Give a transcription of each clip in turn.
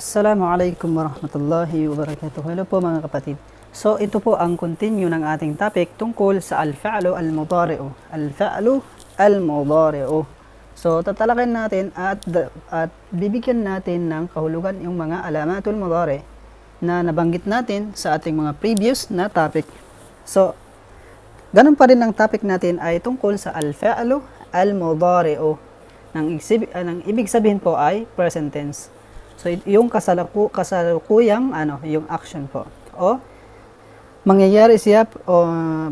Assalamualaikum warahmatullahi wabarakatuh. Hello po mga kapatid. So ito po ang continue ng ating topic tungkol sa al-fa'lu al-mudari'u. Al-fa'lu al-mudari'u. So tatalakayin natin at bibigyan natin ng kahulugan yung mga alamatul mudari' na nabanggit natin sa ating mga previous na topic. So ganun pa rin ang topic natin ay tungkol sa al-fa'lu al-mudari'u. Nang ibig sabihin po ay present tense. So, yung kasalukuyang yung action po. O, mangyayari siya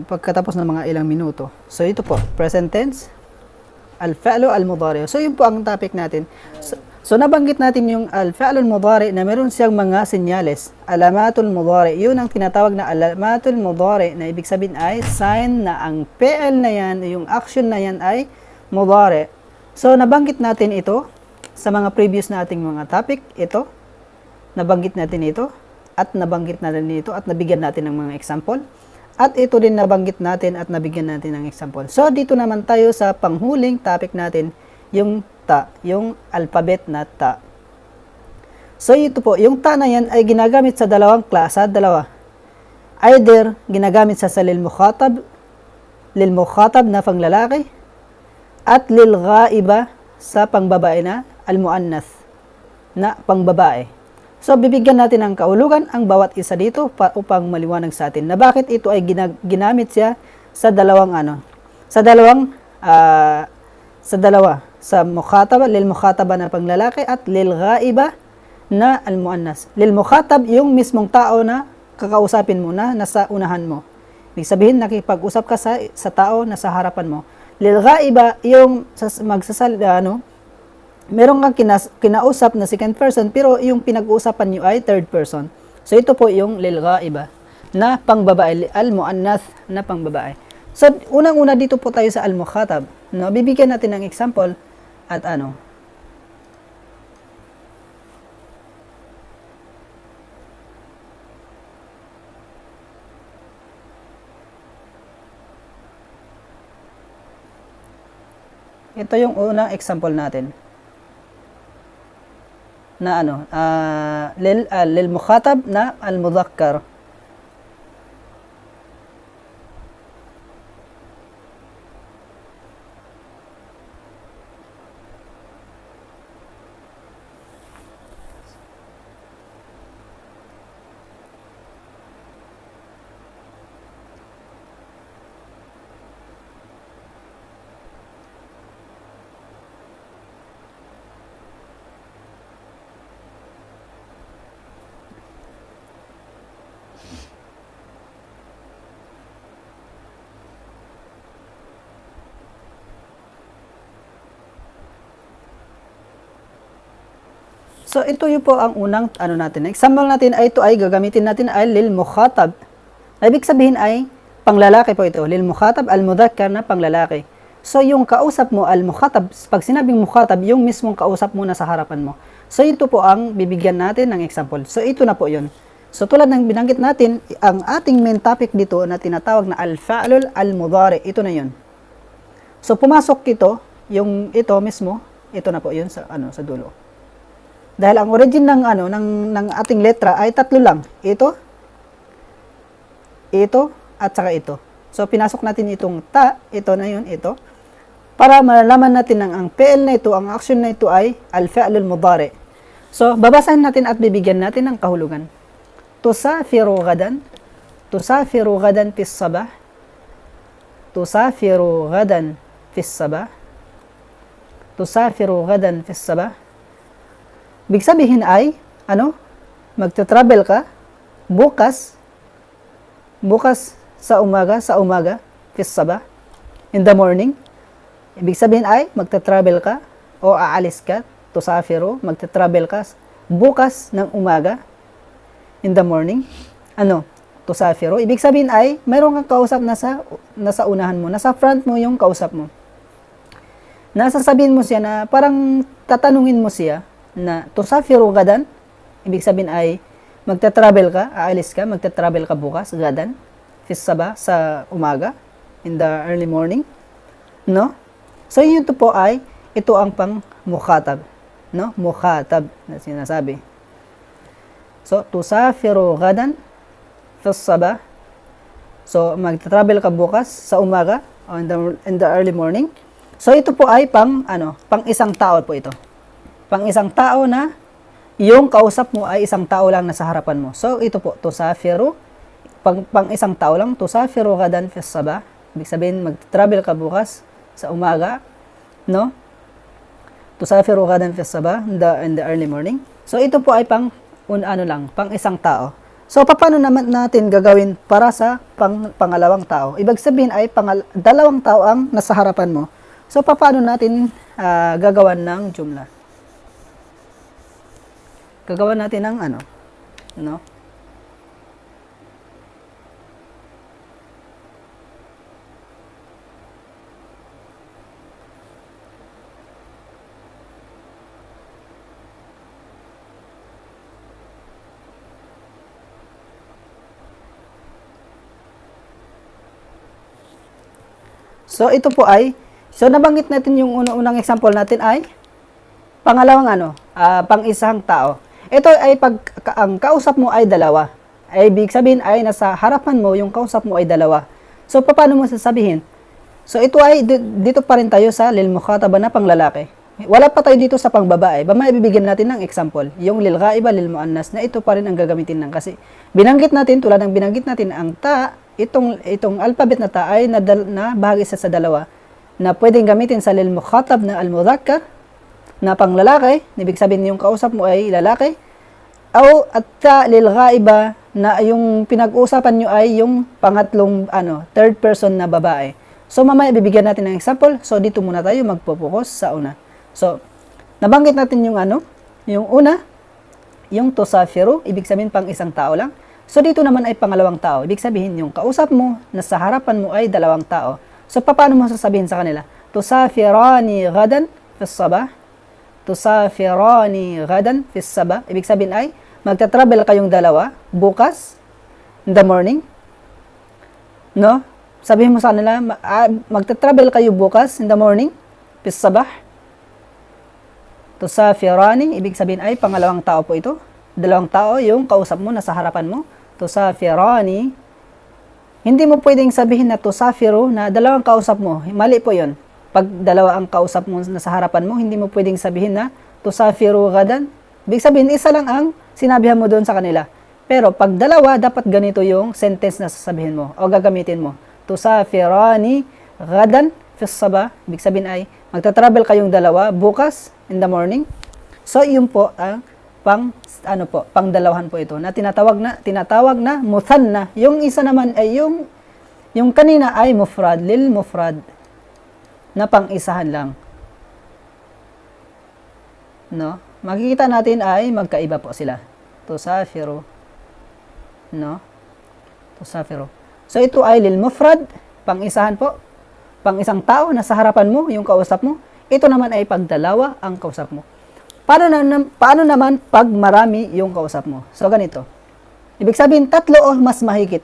pagkatapos ng mga ilang minuto. So, ito po, present tense, al-fa'lu al-mudari. So, yun po ang topic natin. So, nabanggit natin yung al-fa'lu al-mudari na meron siyang mga senyales. Alamatul mudari. Yun ang tinatawag na alamatul mudari na ibig sabihin ay sign na ang PL na yan, yung action na yan ay mudari. So, nabanggit natin ito sa mga previous nating mga topic, ito, nabanggit natin ito, at nabanggit natin ito, at nabigyan natin ng mga example, at ito din nabanggit natin at nabigyan natin ng example. So, dito naman tayo sa panghuling topic natin, yung ta, yung alphabet na ta. So, ito po, yung ta na yan ay ginagamit sa dalawang klase, dalawa. Either, ginagamit sa lil mukhatab na panglalaki, at lil ghaiba sa pangbabae na al-muannath na pangbabae. So, bibigyan natin ng kahulugan ang bawat isa dito upang maliwanag sa atin na bakit ito ay ginamit siya sa sa mukhataba, lil mukhataba na panglalaki at lil ghaiba na al-muannas. Lil mukhatab yung mismong tao na kakausapin mo na nasa unahan mo. Ibig sabihin, nakipag-usap ka sa tao na sa harapan mo. Lil ghaiba yung meron kang kinausap na second person pero yung pinag-uusapan nyo ay third person. So ito po yung lil ghaiba na pangbabae, al-muannath na pangbabae. So unang-una dito po tayo sa al-mukhatab. No, bibigyan natin ng example at ito yung unang example natin. Na lil mukhatab na al-mudhakkar. So, ito yung po ang unang natin. Example natin ay ito ay gagamitin natin ay lil mukhatab. Ibig sabihin ay panglalaki po ito. Lil mukhatab al-mudhakkar na panglalaki. So, yung kausap mo al-mukhatab, pag sinabing mukhatab, yung mismong kausap mo na sa harapan mo. So, ito po ang bibigyan natin ng example. So, ito na po yun. So, tulad ng binanggit natin, ang ating main topic dito na tinatawag na al-fa'lul al-mudari. Ito na yun. So, pumasok ito, yung ito mismo, ito na po yun sa dulo. Dahil ang origin ng ating letra ay tatlo lang. Ito, at saka ito. So, pinasok natin itong ta, ito na yun, ito. Para malalaman natin ang PL na ito, ang action na ito ay al-fa'lul mudari. So, babasahin natin at bibigyan natin ng kahulugan. Tusafiru gadan fis sabah. Tusafiru gadan fis sabah. Tusafiru gadan fis sabah. Ibig sabihin ay, magta-travel ka bukas sa umaga, fis sabah, in the morning. Ibig sabihin ay, magta-travel ka o aalis ka, tusafiru, magta-travel ka bukas ng umaga, in the morning. Tusafiru. Ibig sabihin ay, mayroon kang kausap nasa unahan mo, nasa front mo yung kausap mo. Nasasabihin mo siya na, parang tatanungin mo siya, na tusafiru gadan, ibig sabihin ay magta-travel ka, aalis ka, magta-travel ka bukas, gadan, fis sabah, sa umaga, in the early morning, no? So, yun ito po ay, ito ang pang mukhatab, no? Mukhatab na sinasabi. So, tusafiru gadan fi sabah. So, magta-travel ka bukas sa umaga o in the early morning. So, ito po ay pang isang tao po ito. Pang isang tao na yung kausap mo ay isang tao lang na sa harapan mo. So, ito po, tusafiru, pang isang tao lang, tusafiru gadan fi sabah. Ibig sabihin, mag-travel ka bukas sa umaga, no? Tusafiru gadan fi sabah, in the early morning. So, ito po ay pang isang tao. So, paano naman natin gagawin para sa pangalawang tao? Ibig sabihin ay dalawang tao ang nasa harapan mo. So, paano natin gagawan ng jumla? Gagawan natin ng no? So, ito po ay, nabanggit natin yung unang example natin ay, pangalawang pang isang tao. Ito ay ang kausap mo ay dalawa. Ay, ibig sabihin ay nasa harapan mo, yung kausap mo ay dalawa. So, paano mo sasabihin? So, ito ay, dito pa rin tayo sa lil mukhataba na panglalaki. Wala pa tayo dito sa pangbabae. Mamaya bibigyan natin ng example. Yung lil ghaiba, lil muannas, na ito pa rin ang gagamitin ng kasi. Binanggit natin, tulad ng binanggit natin, ang ta, itong alphabet na ta ay na bahagi sa dalawa na pwedeng gamitin sa lil mukhatab na al-mudhakkar na panglalaki, ibig sabihin yung kausap mo ay lalaki, o at ta lil ghaiba na yung pinag-uusapan nyo ay yung pangatlong third person na babae. So mamaya bibigyan natin ng example. So dito muna tayo magpo-focus sa una. So nabanggit natin yung yung una, yung tusafiru, ibig sabihin pang isang tao lang. So, dito naman ay pangalawang tao. Ibig sabihin, yung kausap mo na sa harapan mo ay dalawang tao. So, paano mo sasabihin sa kanila? Tusafirani gadan fi sabah. Tusafirani gadan fi sabah. Ibig sabihin ay, magta-travel kayong dalawa bukas in the morning. No? Sabihin mo sa kanila, magta-travel kayo bukas in the morning fi sabah. Tusafirani, ibig sabihin ay pangalawang tao po ito. Dalawang tao yung kausap mo na sa harapan mo. Tusafirani. Hindi mo pwedeng sabihin na tusafiru na dalawang kausap mo. Mali po yun. Pag dalawa ang kausap mo na sa harapan mo, hindi mo pwedeng sabihin na tusafiru gadan. Ibig sabihin, isa lang ang sinabihan mo doon sa kanila. Pero pag dalawa, dapat ganito yung sentence na sasabihin mo o gagamitin mo. Tusafirani gadan fi sabah. Ibig sabihin ay magta-travel kayong dalawa bukas in the morning. So, yun po ang pangdalawahan po ito na tinatawag na muthanna. Yung isa naman ay yung kanina ay mufrad, lil mufrad na pang-isahan lang. No? Makikita natin ay magkaiba po sila. Tusafiru. No? Tusafiru. So ito ay lil mufrad, pang-isahan po. Pang-isang tao na sa harapan mo, yung kausap mo. Ito naman ay pagdalawa ang kausap mo. Paano naman pag marami yung kausap mo? So, ganito. Ibig sabihin, tatlo o mas mahigit.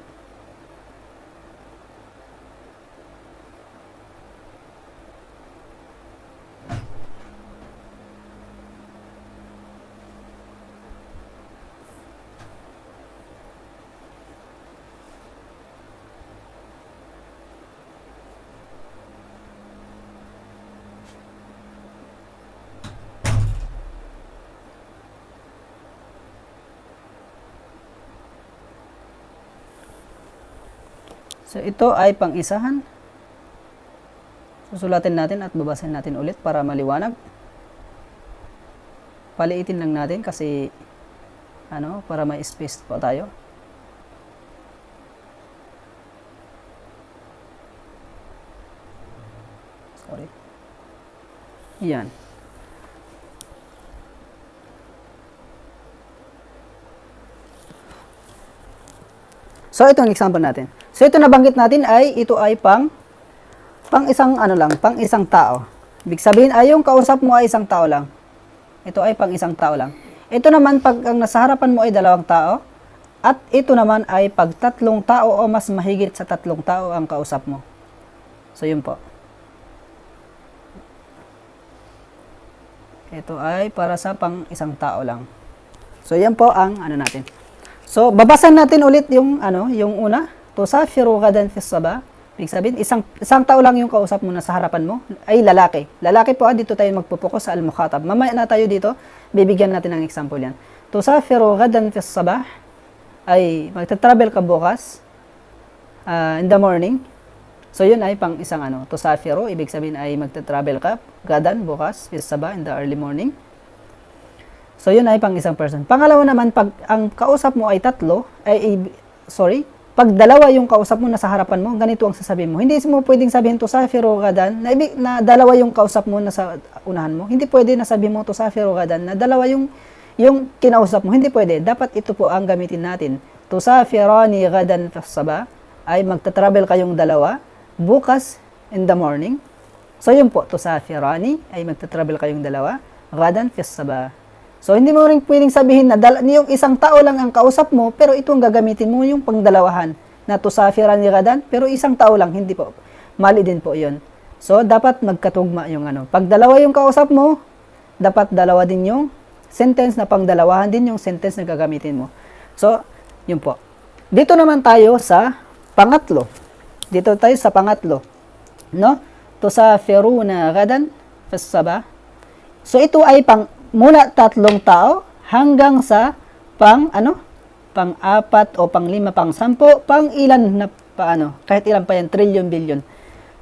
So, ito ay pang-isahan. Susulatin natin at babasahin natin ulit para maliwanag. Paliitin lang natin kasi para may space po tayo. Sorry. Yan. So, ito ang example natin. So, ito nabanggit natin ay, ito ay pang isang tao. Ibig sabihin ay yung kausap mo ay isang tao lang. Ito ay pang isang tao lang. Ito naman pag ang nasa harapan mo ay dalawang tao. At ito naman ay pag tatlong tao o mas mahigit sa tatlong tao ang kausap mo. So, yun po. Ito ay para sa pang isang tao lang. So, yan po ang ano natin. So, babasan natin ulit yung yung una. Tusafiru gadan fi sabah. Ibig sabihin, isang tao lang yung kausap mo na sa harapan mo ay lalaki. Lalaki po, dito tayo magpupokus sa al-mukhatab. Mamaya na tayo dito, bibigyan natin ng example yan. Tusafiru gadan fi sabah ay magta-travel ka bukas in the morning. So, yun ay pang isang tusafiru, ibig sabihin ay magta-travel ka gadan bukas fi sabah in the early morning. So, yun ay pang isang person. Pangalawa naman, pag ang kausap mo ay tatlo, pag dalawa yung kausap mo na sa harapan mo, ganito ang sasabihin mo. Hindi mo pwedeng sabihin tusafiru gadan na dalawa yung kausap mo na sa unahan mo. Hindi pwede na sabihin mo tusafiru gadan na dalawa yung kinausap mo. Hindi pwede. Dapat ito po ang gamitin natin. Tusafirani gadan fi sabah ay magta-travel kayong dalawa bukas in the morning. So yun po, tusafirani ay magta-travel kayong dalawa gadan fi sabah. So, hindi mo rin pwedeng sabihin na yung isang tao lang ang kausap mo, pero ito ang gagamitin mo yung pangdalawahan na tusafiran ni gadan, pero isang tao lang, hindi po. Mali din po yun. So, dapat magkatugma yung Pag dalawa yung kausap mo, dapat dalawa din yung sentence na pangdalawahan din yung sentence na gagamitin mo. So, yun po. Dito naman tayo sa pangatlo. No? Tusafiruna gadan fi sabah. So, ito ay mula tatlong tao hanggang sa pang-apat o pang-lima, pang-sampo, pang-ilan na kahit ilan pa yan, trillion, billion.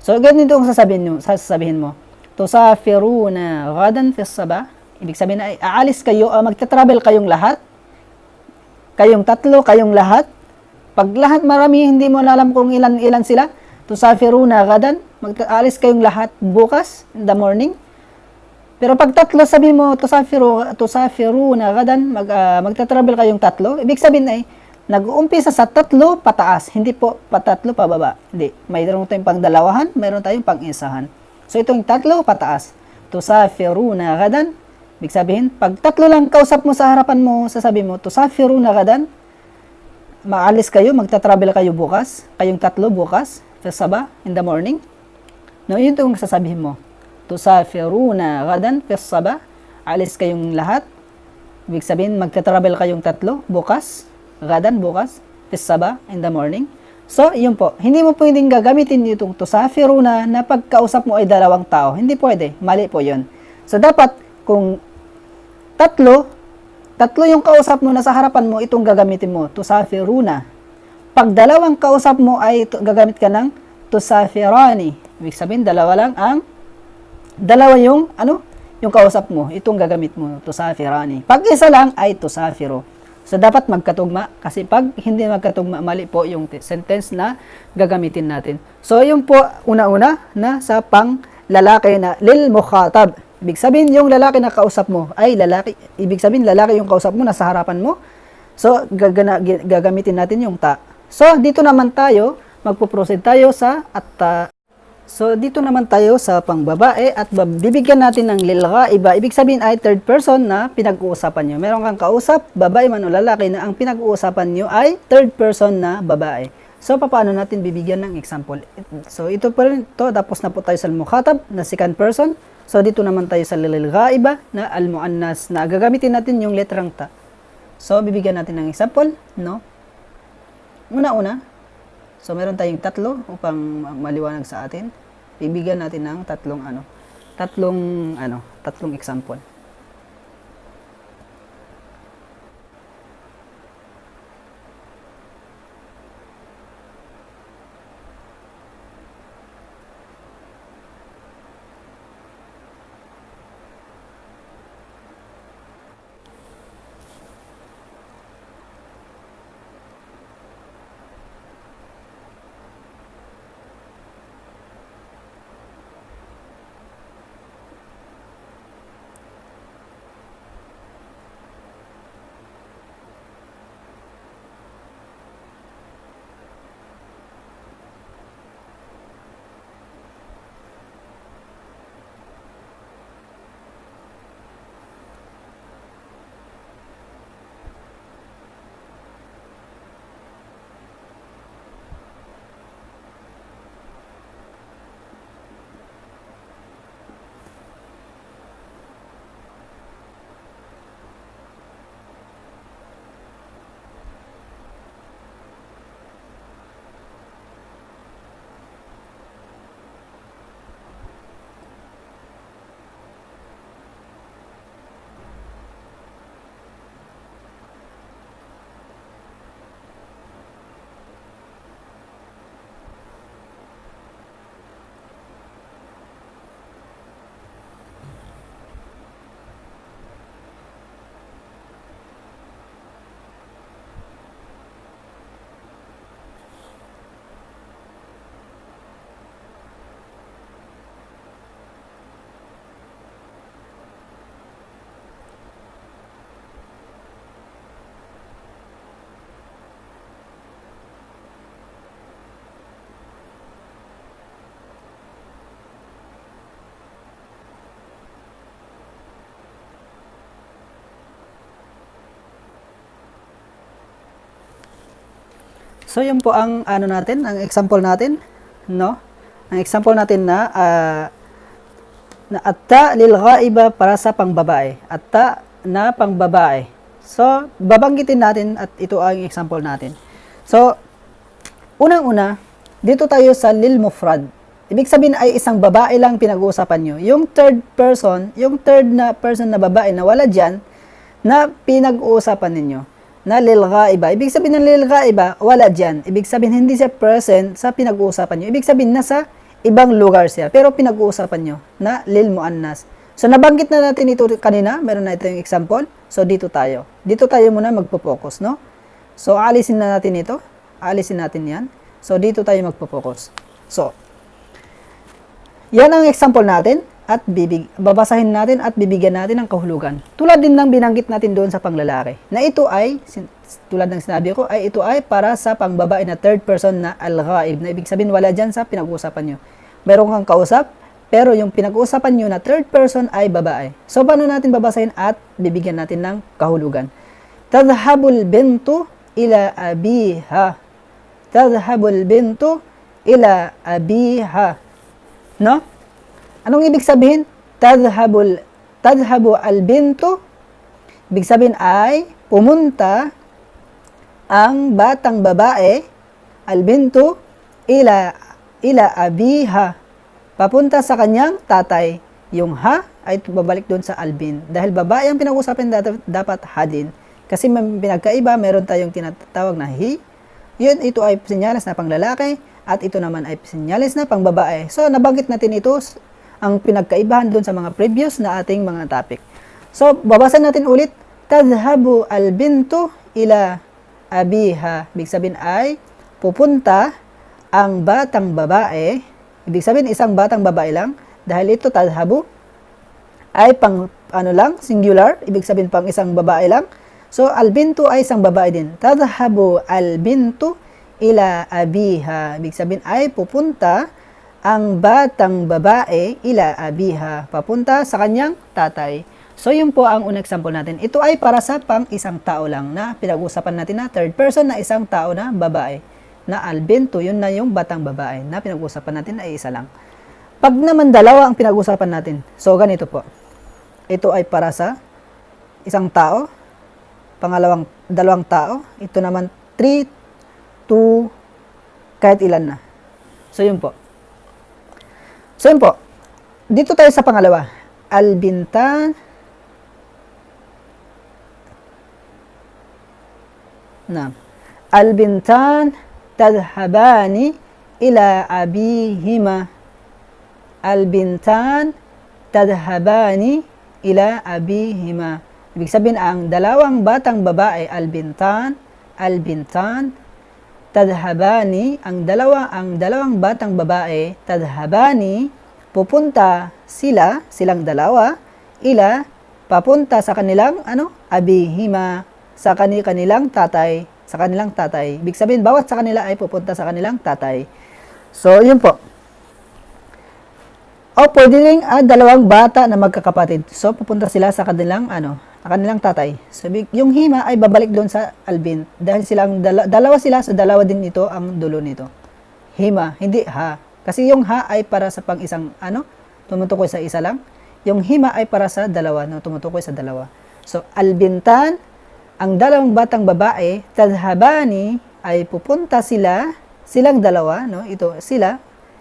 So, ganito ang sasabihin mo. Tusafiruna gadan fi sabah. Ibig sabihin ay aalis kayo, magta-travel kayong lahat. Kayong tatlo, kayong lahat. Pag lahat marami, hindi mo alam kung ilan sila. Tusafiruna gadan, aalis kayong lahat bukas in the morning. Pero pag tatlo, sabihin mo, tusafiru na gadan, magta-travel kayong tatlo, ibig sabihin ay, nag-uumpisa sa tatlo pataas, hindi po patatlo pababa. Hindi. Mayroon tayong pangdalawahan, mayroon tayong pang-isahan. So, itong tatlo pataas. Tusafiru na gadan, ibig sabihin, pag tatlo lang kausap mo sa harapan mo, sasabihin mo, tusafiru na gadan, maalis kayo, magta-travel kayo bukas, kayong tatlo bukas, sa sabah, in the morning. No, yun itong sasabihin mo. Tusafiruna gadan fi sabah, alis kayong lahat. Ibig sabihin, magta-travel kayong tatlo bukas, gadan bukas, fi sabah, in the morning. So, yun po. Hindi mo pwedeng gagamitin itong tusafiruna na pagkausap mo ay dalawang tao. Hindi pwede. Mali po yun. So, dapat kung tatlo yung kausap mo na sa harapan mo, itong gagamitin mo, tusafiruna. Pag dalawang kausap mo ay gagamit ka ng tusafirani. Ibig sabihin, dalawa yung kausap mo, itong gagamit mo, tusafirani. Pag isa lang ay tusafiru. So, dapat magkatugma, kasi pag hindi magkatugma, mali po yung sentence na gagamitin natin. So, yun po, una-una, na sa pang-lalaki na lil mukhatab. Ibig sabihin, yung lalaki na kausap mo ay lalaki. Ibig sabihin, lalaki yung kausap mo, nasa harapan mo. So, gagamitin natin yung ta. So, dito naman tayo, magpo-proceed tayo sa So, dito naman tayo sa pangbabae at bibigyan natin ng lil ghaiba. Ibig sabihin ay third person na pinag-uusapan nyo. Meron kang kausap, babae man o lalaki, na ang pinag-uusapan nyo ay third person na babae. So, paano natin bibigyan ng example? So, ito po rin ito. Tapos na po tayo sa al-mukhatab na second person. So, dito naman tayo sa lil ghaiba na al-muannas na gagamitin natin yung letrang ta. So, bibigyan natin ng example, no? Una-una. So, meron tayong tatlo upang maliwanag sa atin. Bibigyan natin ng tatlong example. So yun po ang ano natin, ang example natin, no? Ang example natin na atta lil ghaiba para sa pangbabae. Atta na pangbabae. So babanggitin natin at ito ang example natin. So unang-una, dito tayo sa lil mufrad. Ibig sabihin ay isang babae lang pinag-uusapan nyo. Yung third na person na babae na wala dyan, na pinag-uusapan ninyo, na lil ghaiba. Ibig sabihin ng lil ghaiba, wala dyan. Ibig sabihin hindi siya present sa pinag-uusapan nyo. Ibig sabihin nasa ibang lugar siya, pero pinag-uusapan nyo, na lil muannas. So nabanggit na natin ito kanina, meron na ito yung example. So dito tayo. Dito tayo muna magpo-focus, no? So alisin na natin ito. Alisin natin yan. So dito tayo magpo-focus. So yan ang example natin at babasahin natin at bibigyan natin ng kahulugan. Tulad din ng binanggit natin doon sa panglalaki. Na ito ay, tulad ng sinabi ko, ay ito ay para sa pangbabae na third person na al-ghaib. Na ibig sabihin wala dyan sa pinag-uusapan nyo. Meron kang kausap, pero yung pinag-uusapan nyo na third person ay babae. So paano natin babasahin at bibigyan natin ng kahulugan? Tadhabul bintu ila abiha. Tadhabul bintu ila abiha. No? Anong ibig sabihin? Tadhabu al-bintu. Ibig sabihin ay pumunta ang batang babae, al-bintu, ila abiha. Papunta sa kanyang tatay. Yung ha ay babalik doon sa albin. Dahil babae ang pinag-usapan dapat ha din. Kasi may pinagkaiba, meron tayong tinatawag na hi. Yun, ito ay senyales na panglalaki. At ito naman ay senyales na pangbabae. So, nabanggit natin ito, ang pinagkaibahan doon sa mga previous na ating mga topic. So, babasan natin ulit. Tadhabu al-bintu ila abiha. Ibig sabihin ay, pupunta ang batang babae. Ibig sabihin, isang batang babae lang. Dahil ito, tadhabu, ay pang, singular. Ibig sabihin, pang isang babae lang. So, al-bintu ay isang babae din. Tadhabu al-bintu ila abiha. Ibig sabihin ay pupunta ang batang babae ila abiha. Papunta sa kanyang tatay. So yun po ang unang example natin. Ito ay para sa pang isang tao lang na pinag-usapan natin na third person na isang tao na babae. Na albinto, yun na yung batang babae na pinag-usapan natin ay isa lang. Pag naman dalawa ang pinag-usapan natin. So ganito po. Ito ay para sa isang tao. Dalawang tao. Ito naman 3, 2, kahit ilan na. So, yun po. Dito tayo sa pangalawa. Al-bintan. Al-bintan tadhabani ila abihima. Al-bintan tadhabani ila abihima. Ibig sabihin, ang dalawang batang babae, al-bintan, tadhabani, ang dalawang batang babae, tadhabani, pupunta silang dalawa, papunta sa kanilang, abihima, sa kanilang tatay, Ibig sabihin, bawat sa kanila ay pupunta sa kanilang tatay. So, yun po. O, pwede rin dalawang bata na magkakapatid. So, pupunta sila sa kanilang, kanilang tatay. So, yung hima ay babalik doon sa albin. Dahil silang dalawa sila, so dalawa din ito ang dulo nito. Hima, hindi ha. Kasi yung ha ay para sa pang isang, tumutukoy sa isa lang. Yung hima ay para sa dalawa, tumutukoy sa dalawa. So, albintan, ang dalawang batang babae, tadhabani, ay pupunta silang dalawa,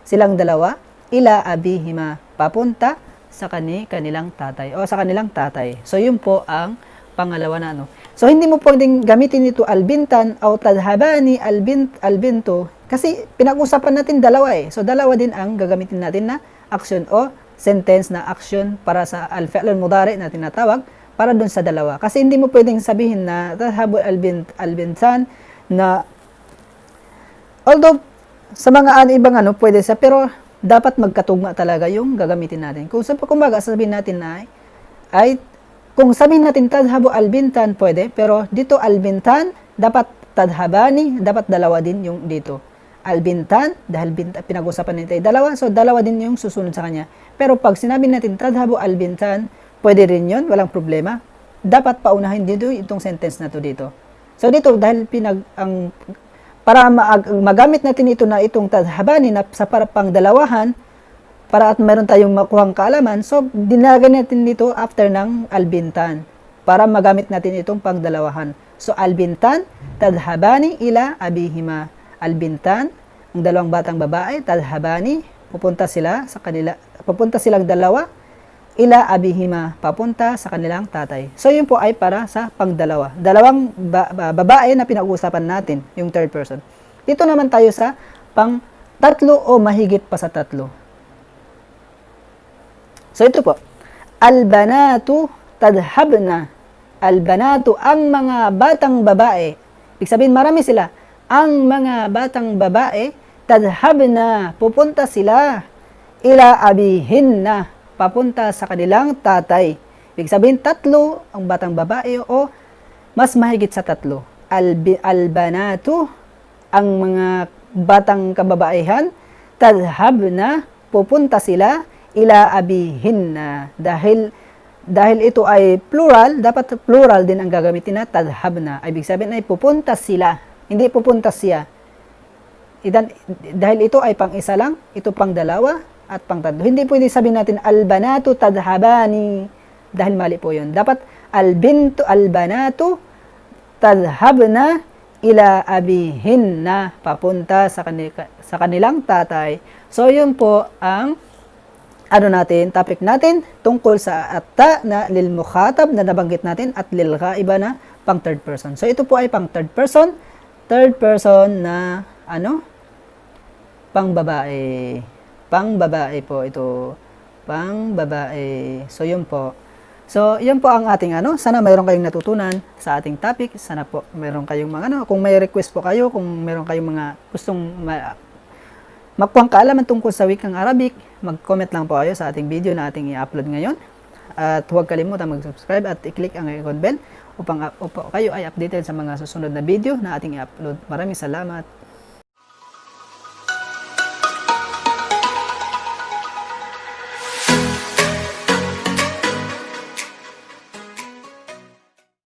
silang dalawa, ila abihima, papunta sa kanilang tatay o sa kanilang tatay. So yun po ang pangalawa na So hindi mo pwedeng gamitin ito albintan o tadhabani albinto kasi pinag-usapan natin dalawa eh. So dalawa din ang gagamitin natin na action o sentence na action para sa al-fi'l al-mudari na tinatawag para dun sa dalawa. Kasi hindi mo pwedeng sabihin na tadhabu albintan na although sa mga ibang pwede sa pero dapat magkatugma talaga yung gagamitin natin. Kung sabihin natin na ay kung sabihin natin tadhabu albintan pwede, pero dito albintan dapat tadhabani, dapat dalawa din yung dito. Albintan dahil pinag-usapan natin ay dalawa, so dalawa din yung susunod sa kanya. Pero pag sinabi natin tadhabu albintan, pwede rin yun, walang problema. Dapat paunahin dito itong sentence na to dito. So dito dahil para magamit natin ito na itong tadhabani na sa pangdalawahan, para at meron tayong makuhang kaalaman, so dinagay natin dito after ng albintan para magamit natin itong pangdalawahan. So albintan tadhabani ila abihima. Albintan, ang dalawang batang babae, tadhabani, pupunta silang dalawa ila abihima, papunta sa kanilang tatay. So yun po ay para sa pangdalawa. Dalawang babae na pinag-uusapan natin, yung third person. Dito naman tayo sa pang tatlo o mahigit pa sa tatlo. So ito po, albanatu tadhabna. Albanatu, ang mga batang babae. Ibig sabihin marami sila. Ang mga batang babae, tadhabna, pupunta sila ila abihinna, papunta sa kanilang tatay. Ibig sabihin, tatlo ang batang babae o mas mahigit sa tatlo. Albanatu, ang mga batang kababaihan, tadhabna, pupunta sila ila abihinna. Dahil ito ay plural, dapat plural din ang gagamitin na tadhabna. Ibig sabihin ay pupunta sila, hindi pupunta siya. Dahil ito ay pang isa lang, ito pang dalawa, at pang tatlo. Hindi pwede sabihin natin albanatu tadhabani dahil mali po 'yun. Dapat albanatu tadhabna ila abihinna, papunta sa kanilang tatay. So 'yun po ang topic natin tungkol sa atta na lil mukhatab na nabanggit natin at lil ghaiba na pang third person. So ito po ay pang third person na pang babae. Pang babae po ito. Pang babae. So, yun po. So, yun po ang ating Sana mayroon kayong natutunan sa ating topic. Sana po mayroon kayong mga kung may request po kayo, kung mayroon kayong mga gustong makuhang kaalaman tungkol sa wikang Arabic, mag-comment lang po kayo sa ating video na ating i-upload ngayon. At huwag kalimutan mag-subscribe at i-click ang icon bell upang kayo ay updated sa mga susunod na video na ating i-upload. Maraming salamat.